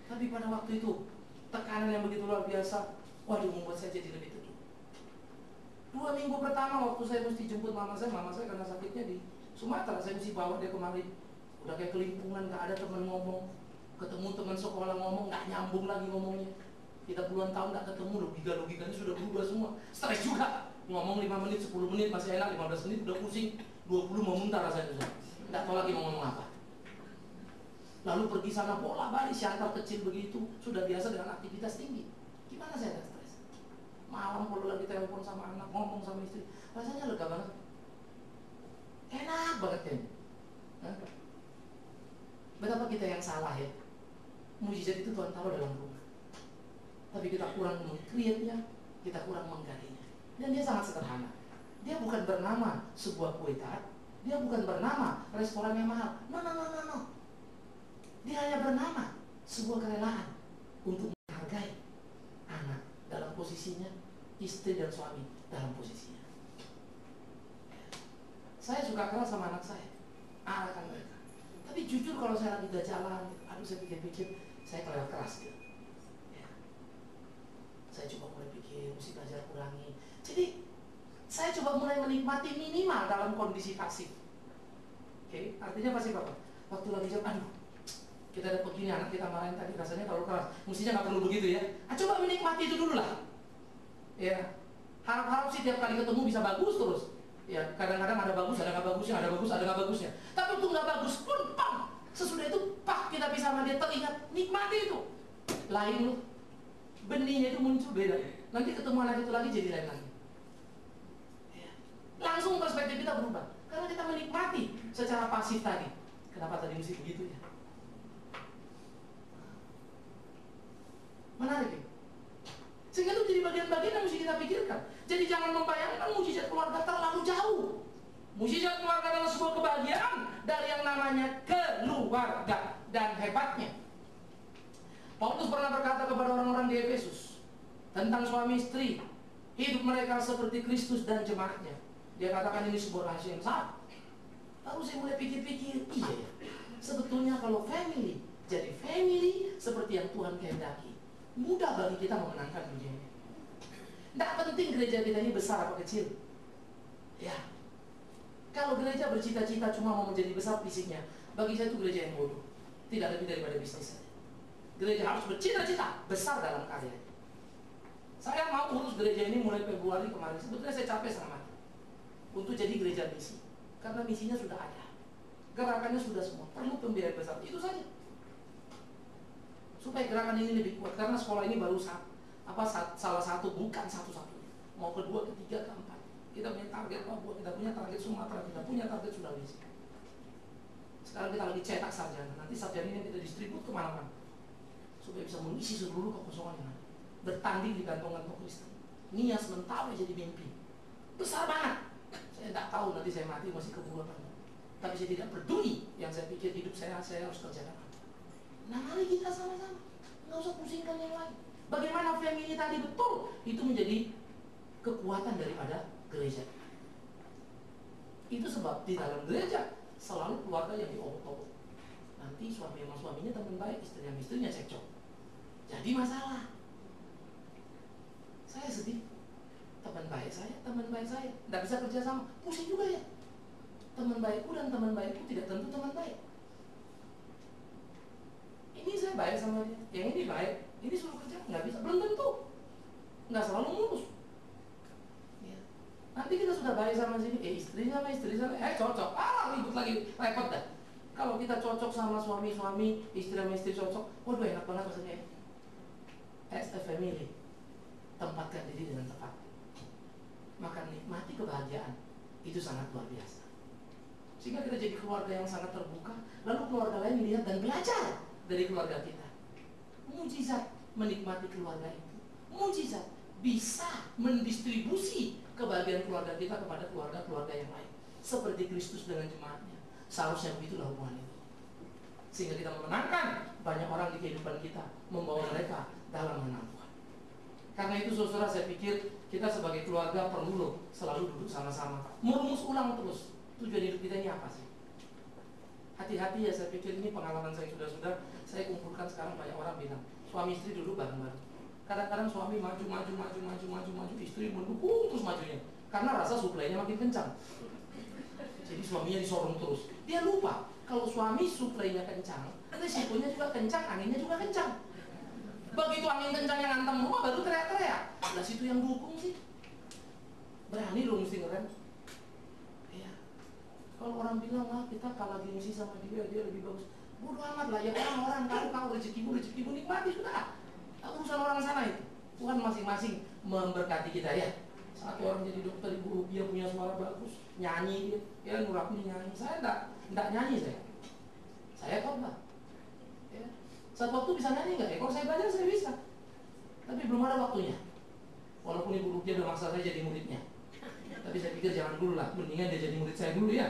Tapi pada waktu itu, tekanan yang begitu luar biasa, waduh, membuat saya jadi lebih teduh. 2 minggu pertama waktu saya mesti jemput mama saya karena sakitnya di Sumatera, saya mesti bawa dia kemari. Udah kayak kelimpungan, gak ada teman ngomong. Ketemu teman sekolah ngomong, gak nyambung lagi ngomongnya. Kita puluhan tahun gak ketemu, logikanya sudah berubah semua. Stres juga, ngomong 5 menit, 10 menit masih enak, 15 menit udah pusing, 20 mau muntah rasanya. Gak tahu lagi mau ngomong apa. Lalu pergi sana bola balik, syantar kecil begitu, sudah biasa dengan aktivitas tinggi. Gimana saya gak stres? Malam kalau lagi telepon sama anak, ngomong sama istri, rasanya lega banget. Enak banget kayaknya. Betapa kita yang salah ya. Mujizat itu Tuhan taruh dalam rumah, tapi kita kurang meng-create-nya, kita kurang menggalinya. Dan dia sangat sederhana. Dia bukan bernama sebuah kue tart, dia bukan bernama restoran yang mahal. No. Dia hanya bernama sebuah kerelaan untuk menghargai anak dalam posisinya, istri dan suami dalam posisinya. Saya suka keras sama anak saya, arahkan mereka. Tapi jujur kalau saya lagi udah jalan, aduh saya pikir-pikir, saya kelewat keras gitu. Ya. Saya coba mulai pikir, mesti belajar kurangi. Jadi saya coba mulai menikmati minimal dalam kondisi pasif. Oke, artinya pasif apa? Waktu lagi jam, aduh, kita ada begini, anak kita marahin tadi rasanya kalau keras, mestinya nggak perlu begitu ya. Coba menikmati itu dulu lah. Ya, harap-harap sih tiap kali ketemu bisa bagus terus. Ya, kadang-kadang ada bagus, ada nggak bagusnya, ada bagus, ada nggak bagusnya. Tapi untuk nggak bagus pun, pam, sesudah itu, pak, kita bisa sama dia teringat, nikmati itu. Lain loh, benihnya itu muncul beda. Nanti ketemu anak itu lagi jadi lain lagi. Ya. Langsung perspektif kita berubah, karena kita menikmati secara pasif tadi. Kenapa tadi mesti begitu ya? Menarik ya? Sehingga itu jadi bagian-bagian yang mesti kita pikirkan. Jadi jangan membayangkan mukjizat keluarga terlalu jauh. Mukjizat keluarga adalah sebuah kebahagiaan dari yang namanya keluarga. Dan hebatnya, Paulus pernah berkata kepada orang-orang di Efesus tentang suami istri, hidup mereka seperti Kristus dan jemaatnya. Dia katakan ini sebuah rahasia yang sama. Lalu saya mulai pikir-pikir, iya ya, sebetulnya kalau family jadi family seperti yang Tuhan kehendaki, mudah bagi kita memenangkan dunia ini. Tidak penting gereja kita ini besar apa kecil. Ya, kalau gereja bercita-cita cuma mau menjadi besar fisiknya, bagi saya itu gereja yang bodoh. Tidak lebih daripada bisnis saja. Gereja harus bercita-cita besar dalam karya. Saya mau urus gereja ini mulai Februari kemarin. Sebetulnya saya capek sama untuk jadi gereja misi, karena misinya sudah ada, gerakannya sudah semua, perlu pembiayaan besar. Itu saja. Supaya gerakan ini lebih kuat, karena sekolah ini baru salah satu, bukan satu-satunya. Mau kedua, ketiga, keempat. Kita punya target Papua, kita punya target Sumatera, kita punya target Sulawesi. Sekarang kita lagi cetak sarjana. Nanti sarjana ini kita distribut kemana-mana, supaya bisa mengisi seluruh kekosongan yang ada. Bertanding di kantong-kantong Kristen. Nias mentawai jadi mimpi besar banget. Saya tidak tahu nanti saya mati masih keburu apa. Tapi saya tidak peduli. Yang saya pikir hidup saya harus kerjakan. Nah, mari kita sama-sama, nggak usah pusingkan yang lain. Bagaimana family tadi betul, itu menjadi kekuatan daripada gereja. Itu sebab di dalam gereja selalu keluarga yang diobok-obok. Nanti suami sama suaminya teman baik, istri sama istrinya cekcok. Jadi masalah. Saya sedih. Teman baik saya tidak bisa kerja sama, pusing juga ya. Teman baikku dan teman baikku tidak tentu teman baik. Ini saya baik sama dia, yang ini baik, ini suruh kerja nggak bisa, belum tentu, nggak selalu mulus. Ya. Nanti kita sudah baik sama sini, istri sama cocok, ribut lagi, repot dah. Kalau kita cocok sama suami, istri sama istri cocok, waduh enak banget rasanya. As a family, tempatkan diri dengan tepat, maka nikmati kebahagiaan, itu sangat luar biasa. Sehingga kita jadi keluarga yang sangat terbuka, lalu keluarga lain lihat dan belajar dari keluarga kita. Mujizat menikmati keluarga itu. Mujizat bisa mendistribusi kebahagiaan keluarga kita kepada keluarga-keluarga yang lain. Seperti Kristus dengan jemaatnya. Seharusnya begitulah hubungan itu. Sehingga kita memenangkan banyak orang di kehidupan kita, membawa mereka dalam mengenal Tuhan. Karena itu saudara, saya pikir kita sebagai keluarga perlu loh selalu duduk sama-sama, merumus ulang terus tujuan hidup kita ini apa sih. Hati-hati ya, saya pikir ini pengalaman saya sudah saya kumpulkan sekarang. Banyak orang bilang suami istri duduk bareng-bareng. Kadang-kadang suami maju, istri mendukung terus majunya, karena rasa suplainya makin kencang. Jadi suaminya disorong terus. Dia lupa kalau suami suplainya kencang, risikonya juga kencang, anginnya juga kencang. Begitu angin kencang yang hantam rumah baru teriak-teriak. Lah situ yang dukung sih. Berani loh mesti ngerem. Iya. Kalau orang bilang kita kalah gengsi sama dia lebih bagus. Bodoh amat lah ya, orang tahu rezekimu nikmati sudah. Urusan orang sana itu. Tuhan masing-masing memberkati kita ya. Satu orang jadi dokter, ibu Rupiah punya suara bagus, nyanyi dia, ya Nurapni nyanyi. Saya enggak nyanyi saya. Saya khotbah. Ya. Saat waktu bisa nyanyi enggak? Kalau saya belajar saya bisa. Tapi belum ada waktunya. Walaupun ibu Rupiah udah maksa saya jadi muridnya. Tapi saya pikir jangan dulu lah, mendingan dia jadi murid saya dulu ya.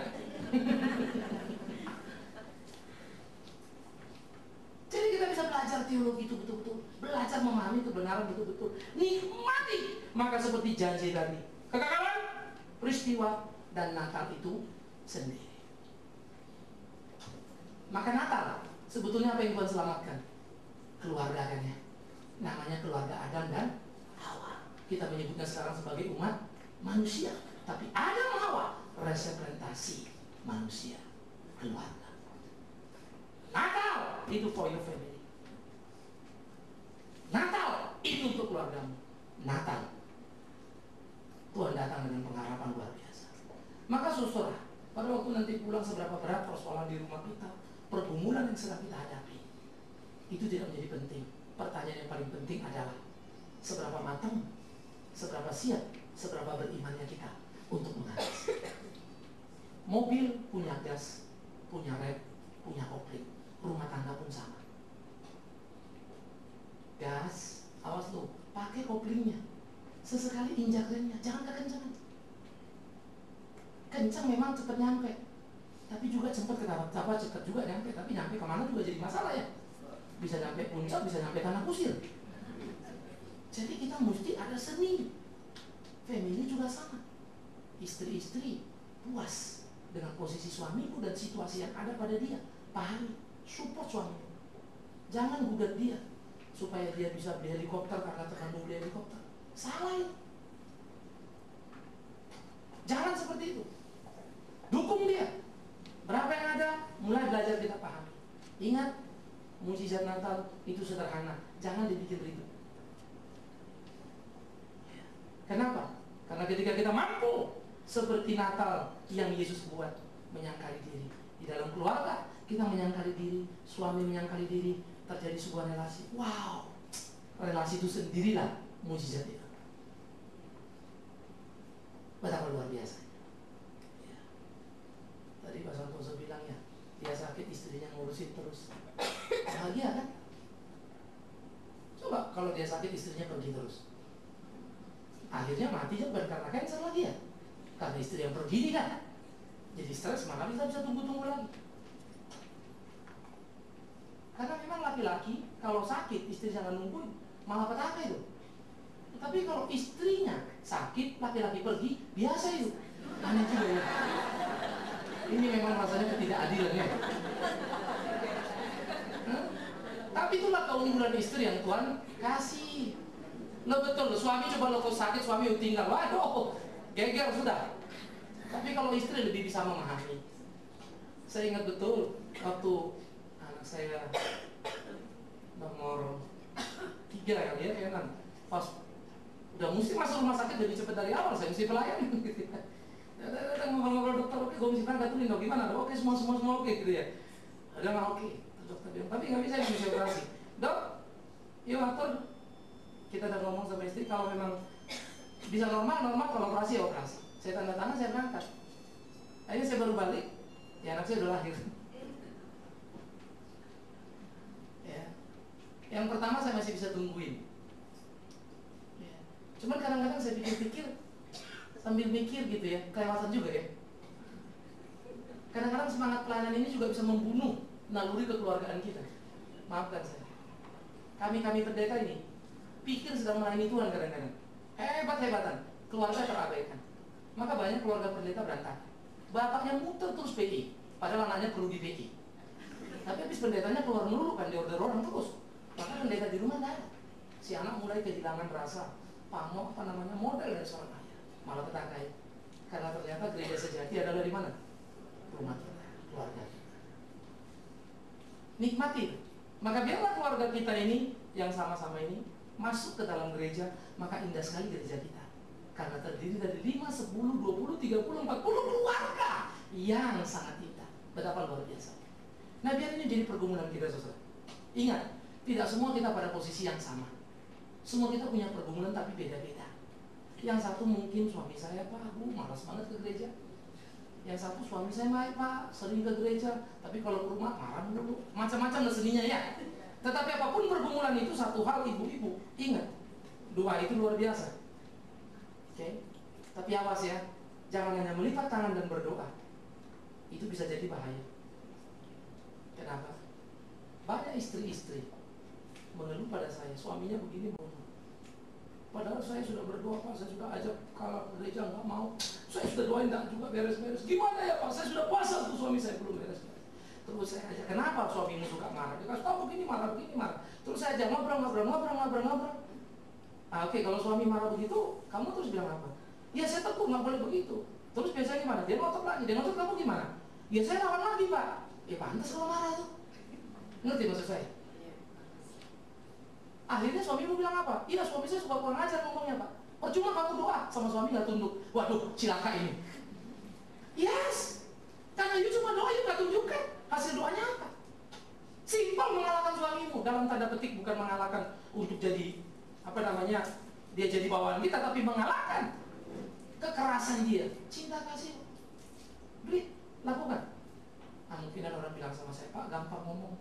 Jadi kita bisa belajar teologi itu betul-betul, belajar memahami kebenaran betul-betul, nikmati. Maka seperti janji tadi, kekekalan, peristiwa, dan Natal itu sendiri. Maka Natal, sebetulnya apa yang Tuhan selamatkan? Keluarga kan ya. Namanya keluarga Adam dan Hawa. Kita menyebutnya sekarang sebagai umat manusia. Tapi Adam Hawa representasi manusia, keluarga. Natal itu for your family. Natal itu untuk keluargamu. Natal, Tuhan datang dengan pengharapan luar biasa. Maka saudara, pada waktu nanti pulang, seberapa berat persoalan di rumah kita, pergumulan yang sedang kita hadapi, itu tidak menjadi penting. Pertanyaan yang paling penting adalah seberapa matang, seberapa siap, seberapa berimannya kita untuk mengatasi. Mobil punya gas, punya rem, punya kopling. Rumah tangga pun sama. Gas, awas lu, pakai koplingnya. Sesekali injak remnya, jangan kekencangan. Kencang memang cepat nyampe, tapi juga cepat juga nyampe. Tapi nyampe kemana juga jadi masalah ya. Bisa nyampe puncak, bisa nyampe tanah kusir. Jadi kita mesti ada seni. Family juga sama. Istri-istri puas dengan posisi suamiku dan situasi yang ada pada dia. Pahami, support suami. Jangan gugat dia supaya dia bisa beli helikopter karena terkandung beli helikopter. Salah ya. Jangan seperti itu. Dukung dia. Berapa yang ada, mulai belajar kita pahami. Ingat, mukjizat Natal itu sederhana. Jangan dibikin ribet. Kenapa? Karena ketika kita mampu seperti Natal yang Yesus buat, menyangkali diri di dalam keluarga, kita menyangkali diri, suami menyangkali diri, terjadi sebuah relasi. Wow, relasi itu sendirilah mukjizat itu. Betapa luar biasa. Ya. Tadi Pak Santoso bilang ya, dia sakit, istrinya ngurusin terus. Bahagia kan? Coba kalau dia sakit, istrinya pergi terus. Akhirnya mati juga bukan karena cancer lagi ya, karena istri yang pergi kan. Jadi stres, maka kita bisa tunggu-tunggu lagi. Karena memang laki-laki kalau sakit, istri jangan nungguin, malah petaka itu. Tapi kalau istrinya sakit, laki-laki pergi, biasa itu. Aneh juga ya. Ini memang rasanya ketidakadilan ya. Tapi itulah keunggulan istri yang Tuhan kasih. Lo betul, suami coba lo kau sakit, suami tinggal, waduh, geger sudah. Tapi kalau istri lebih bisa memahami. Saya ingat betul waktu anak saya nomor 3 kali ya kan, pas udah mesti masuk rumah sakit lebih cepat dari awal, saya mesti pelayan gitu ya. Datang ngobrol-ngobrol dokter, oke, gue mesti berangkat dulu, gimana? Oke, semua oke gitu ya. Ada nggak oke, dokter bilang, tapi nggak bisa operasi. Dok, yuk atur. Kita udah ngomong sama istri, kalau memang bisa normal, kalau operasi ya operasi. Saya tanda tangan, saya berangkat. Akhirnya saya baru balik, ya anak saya udah lahir. Ya. Yang pertama saya masih bisa tungguin. Ya. Cuman kadang-kadang saya pikir-pikir, sambil mikir gitu ya, kelewatan juga ya. Kadang-kadang semangat pelayanan ini juga bisa membunuh naluri kekeluargaan kita. Maafkan saya. Kami pendeta ini pikir sedang melayani Tuhan kadang-kadang. Hebat-hebatan, keluarga terabaikan. Maka banyak keluarga pendeta berantakan. Bapaknya muter terus PI, padahal anaknya perlu di PI. Tapi habis pendetanya keluar melulu kan, dia order orang terus. Maka pendeta di rumah nggak ada. Si anak mulai kehilangan rasa pamor, modal dari seorang ayah. Malah petaka ya. Karena ternyata gereja sejati adalah di mana? Rumah kita, keluarga kita. Nikmati. Maka biarlah keluarga kita ini yang sama-sama ini masuk ke dalam gereja, maka indah sekali gereja kita. Karena terdiri dari 5, 10, 20, 30, 40 keluarga yang sangat indah. Betapa luar biasa. Nah, biar ini jadi pergumulan kita, saudara. Ingat, tidak semua kita pada posisi yang sama. Semua kita punya pergumulan tapi beda-beda. Yang satu mungkin suami saya, Pak, aku malas banget ke gereja. Yang satu suami saya baik, Pak, sering ke gereja, tapi kalau ke rumah marah dulu. Macam-macam lah seninya ya. Tetapi apapun pergumulan itu, satu hal ibu-ibu, ingat, doa itu luar biasa. Oke? Tapi awas ya, jangan hanya melipat tangan dan berdoa. Itu bisa jadi bahaya. Kenapa? Banyak istri-istri mengeluh pada saya, suaminya begini begini. Padahal saya sudah berdoa, Pak, saya sudah ajak kalau ke gereja nggak mau, saya sudah doain tak juga beres-beres. Gimana ya Pak, saya sudah puasa tuh, suami saya belum beres-beres. Terus saya ajak, kenapa suamimu suka marah? Dia kasih tahu begini marah, begini marah. Terus saya ajak ngobrol. Oke, kalau suami marah begitu, kamu terus bilang apa? Ya saya tegur, nggak boleh begitu. Terus biasanya gimana? Dia ngotot lagi, kamu gimana? Ya saya lawan lagi Pak. Ya pantas kalau marah tuh. Ngerti maksud saya? Akhirnya suamimu bilang apa? Iya, suami saya suka kurang ajar ngomongnya Pak. Percuma kamu doa sama suami nggak tunduk. Waduh, cilaka ini. Yes, karena you cuma doa, you nggak tunjukkan hasil doanya apa. Simpel mengalahkan suamimu, dalam tanda petik, bukan mengalahkan untuk jadi apa namanya, dia jadi bawaan kita, tapi mengalahkan kekerasan dia. Cinta kasih, beri, lakukan. Mungkin ada orang bilang sama saya, Pak, gampang ngomong,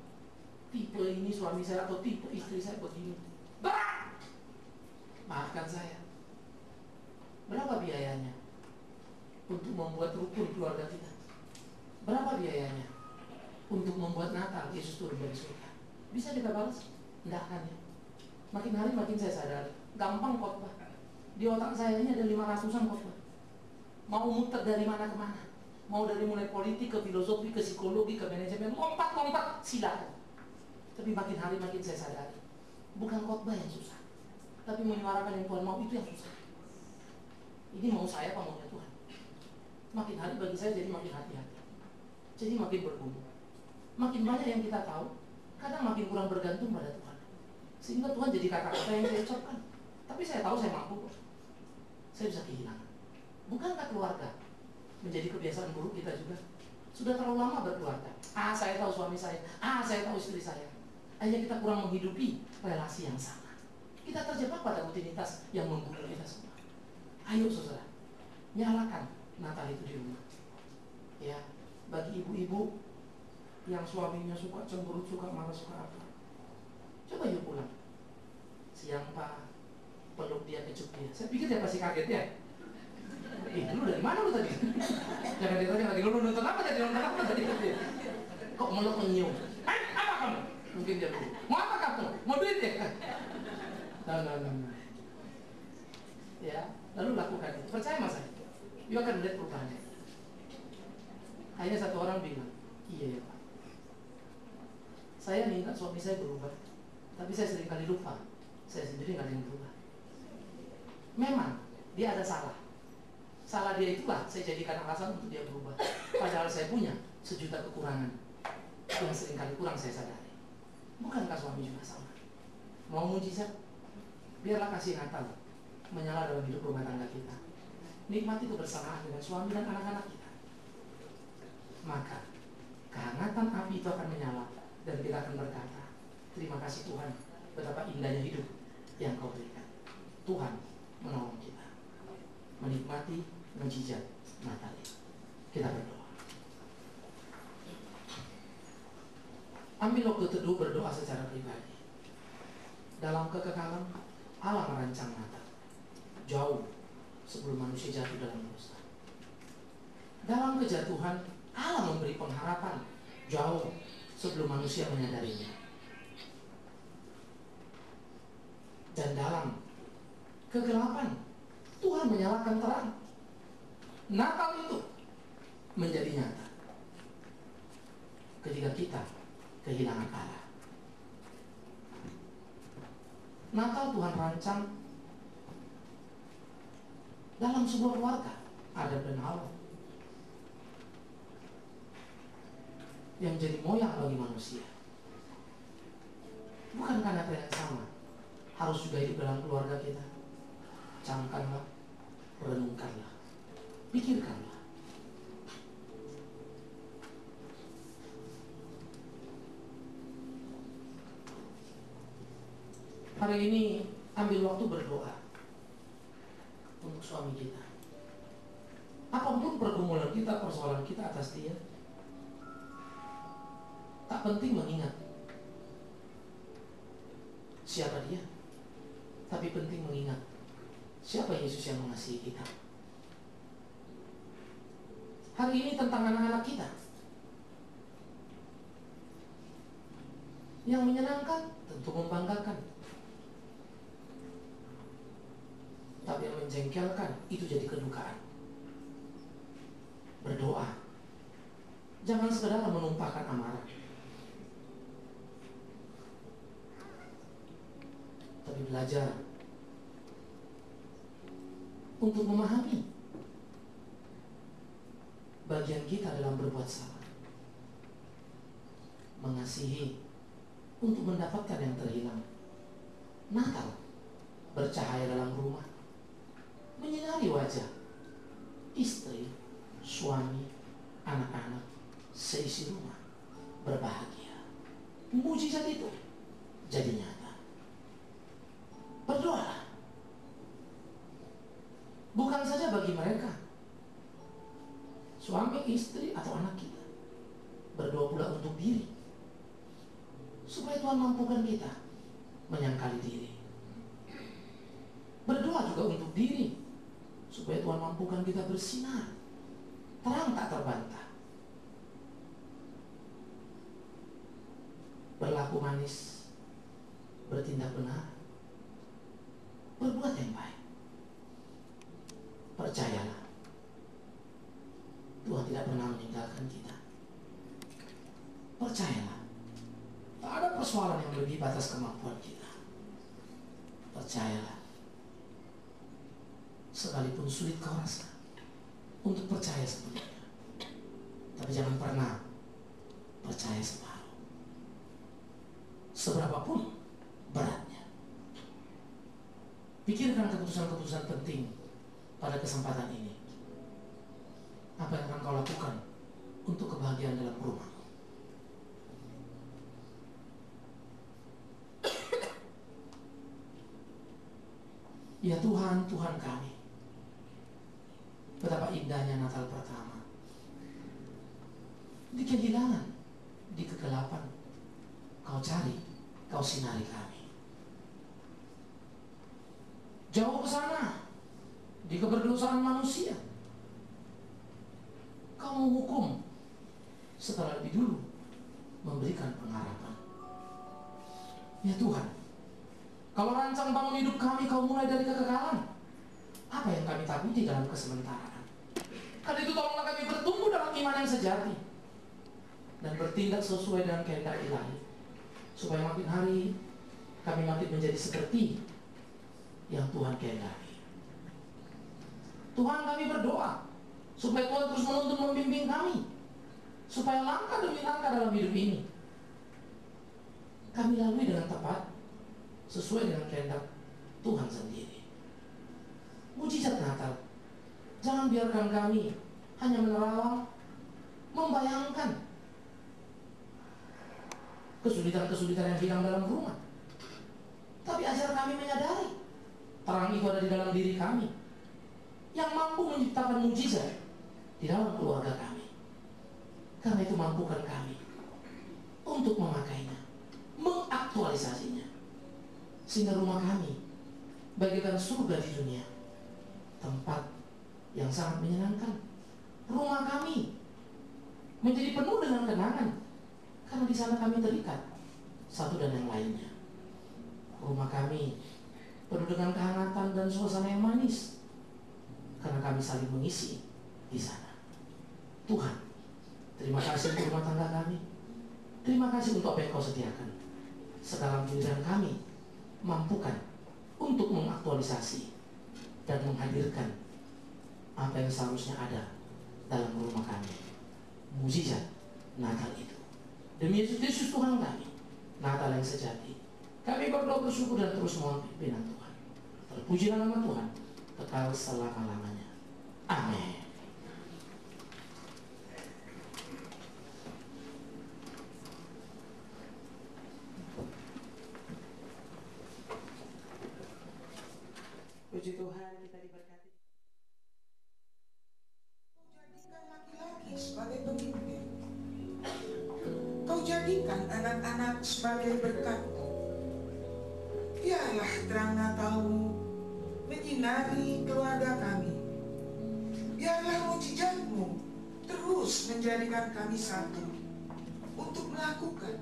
tipe ini suami saya atau tipe istri saya begini, berat. Maafkan saya. Berapa biayanya untuk membuat rukun keluarga kita? Berapa biayanya untuk membuat Natal Yesus turun dari surga? Bisa kita balas? Tidak akan ya. Makin hari makin saya sadari, gampang khotbah. Di otak saya ini ada 500-an khotbah. Mau muter dari mana ke mana, mau dari mulai politik ke filosofi ke psikologi ke manajemen, lompat silakan. Tapi makin hari makin saya sadari, bukan khotbah yang susah, tapi menyuarakan yang Tuhan mau, itu yang susah. Ini mau saya apa maunya Tuhan? Makin hari bagi saya jadi makin hati-hati, jadi makin bergumul. Makin banyak yang kita tahu, kadang makin kurang bergantung pada Tuhan. Sehingga Tuhan jadi kata-kata yang saya ucapkan, tapi saya tahu saya mampu kok. Saya bisa kehilangan. Bukankah keluarga menjadi kebiasaan buruk kita juga? Sudah terlalu lama berkeluarga. Saya tahu suami saya. Saya tahu istri saya. Hanya kita kurang menghidupi relasi yang sama. Kita terjebak pada rutinitas yang membunuh kita semua. Ayo saudara, nyalakan Natal itu di rumah. Ya, bagi ibu-ibu yang suaminya suka cemberut, suka marah, suka apa, coba yuk pulang. Siang Pak, peluk dia, kecup dia. Saya pikir dia pasti kaget ya. Lu dari mana lu tadi? Jangan ditanya lagi, lu nonton apa tadi? Kok meluk menyium? Apa kamu? Mungkin dia dulu. Mau apa kamu? Mau duit ya? Nah. Ya, lalu lakukan itu. Percaya mas saya, you akan melihat perubahannya. Hanya satu orang bilang, iya ya Pak, saya minta suami saya berubah, tapi saya sering kali lupa, saya sendiri nggak ada yang berubah. Memang dia ada salah dia itulah saya jadikan alasan untuk dia berubah. Padahal saya punya sejuta kekurangan yang sering kali kurang saya sadari. Bukankah suami juga sama? Mau mujizat? Biarlah kasih Natal menyala dalam hidup rumah tangga kita. Nikmati kebersamaan dengan suami dan anak-anak kita. Maka kehangatan api itu akan menyala dan kita akan berkata, terima kasih Tuhan, betapa indahnya hidup yang Kau berikan. Tuhan menolong kita menikmati mujizat Natal. Kita berdoa. Ambil waktu teduh berdoa secara pribadi. Dalam kekekalan Allah merancang Natal jauh sebelum manusia jatuh dalam dosa. Dalam kejatuhan Allah memberi pengharapan jauh sebelum manusia menyadarinya. Dan dalam kegelapan Tuhan menyalakan terang. Natal itu menjadi nyata ketika kita kehilangan Allah. Natal Tuhan rancang dalam sebuah keluarga, Adam dan Hawa, yang jadi moyang bagi manusia. Bukan karena yang sama harus juga hidup dalam keluarga kita. Camkanlah, renungkanlah, pikirkanlah. Hari ini ambil waktu berdoa untuk suami kita. Apapun pergumulan kita, persoalan kita atas dia, tak penting mengingat siapa dia, tapi penting mengingat siapa Yesus yang mengasihi kita. Hari ini tentang anak-anak kita. Yang menyenangkan tentu membanggakan. Tapi yang menjengkelkan itu jadi kedukaan. Berdoa, jangan sekedar menumpahkan amarah, tapi belajar untuk memahami bagian kita dalam berbuat salah, mengasihi untuk mendapatkan yang terhilang. Natal bercahaya dalam rumah, menyinari wajah istri, suami, anak-anak, seisi rumah berbahagia. Mujizat itu jadi nyata. Berdoalah, bukan saja bagi mereka, suami, istri, atau anak kita. Berdoa pula untuk diri, supaya Tuhan mampukan kita menyangkali diri. Berdoa juga untuk diri, supaya Tuhan mampukan kita bersinar, terang tak terbantah. Berlaku manis, bertindak benar, berbuat yang baik. Percayalah, Tuhan tidak pernah meninggalkan kita. Percayalah, tak ada persoalan yang lebih batas kemampuan kita. Percayalah, sekalipun sulit kau rasa untuk percaya sepenuhnya, tapi jangan pernah percaya separuh. Seberapapun beratnya, pikirkan keputusan-keputusan penting pada kesempatan ini. Apa yang akan kau lakukan untuk kebahagiaan dalam rumah? Ya Tuhan, Tuhan kami, betapa indahnya Natal pertama. Di kehilangan, di kegelapan, kau cari, kau sinari kami. Jauh ke sana, di keberdosaan manusia, kau menghukum setelah lebih dulu memberikan pengharapan. Ya Tuhan, kalau rancang bangun hidup kami kau mulai dari kekekalan, apa yang kami takuti dalam kesementaraan? Karena itu tolonglah kami bertumbuh dalam iman yang sejati dan bertindak sesuai dengan kehendak Ilahi, supaya makin hari kami makin menjadi seperti yang Tuhan kehendaki. Tuhan, kami berdoa supaya Tuhan terus menuntun membimbing kami, supaya langkah demi langkah dalam hidup ini kami lalui dengan tepat, sesuai dengan kehendak Tuhan sendiri. Mujizat Natal, jangan biarkan kami hanya menerawang, membayangkan kesulitan-kesulitan yang hilang dalam rumah, tapi ajar kami menyadari terang itu ada di dalam diri kami, yang mampu menciptakan mujizat di dalam keluarga kami. Karena itu mampukan kami untuk memakainya, mengaktualisasinya, sehingga rumah kami bagaikan surga di dunia, tempat yang sangat menyenangkan. Rumah kami menjadi penuh dengan kenangan, karena di sana kami terikat satu dan yang lainnya. Rumah kami penuh dengan kehangatan dan suasana yang manis, karena kami saling mengisi di sana. Tuhan, terima kasih untuk rumah tangga kami. Terima kasih untuk apa yang kau sediakan. Sekarang giliran kami mampukan untuk mengaktualisasi dan menghadirkan apa yang seharusnya ada dalam rumah kami. Mujizat Natal itu. Demi Yesus Kristus Tuhan kami, Natal yang sejati, kami berdoa, bersyukur, dan terus mohon pimpinan Tuhan. Terpujilah nama Tuhan kekal selama-lamanya. Amin. Puji Tuhan, kita diberkati. Kau jadikan laki-laki sebagai pemimpin. Kau jadikan anak-anak sebagai berkat. Biarlah terang Natal-Mu menyinari keluarga kami. Biarlah mujizat-Mu terus menjadikan kami satu untuk melakukan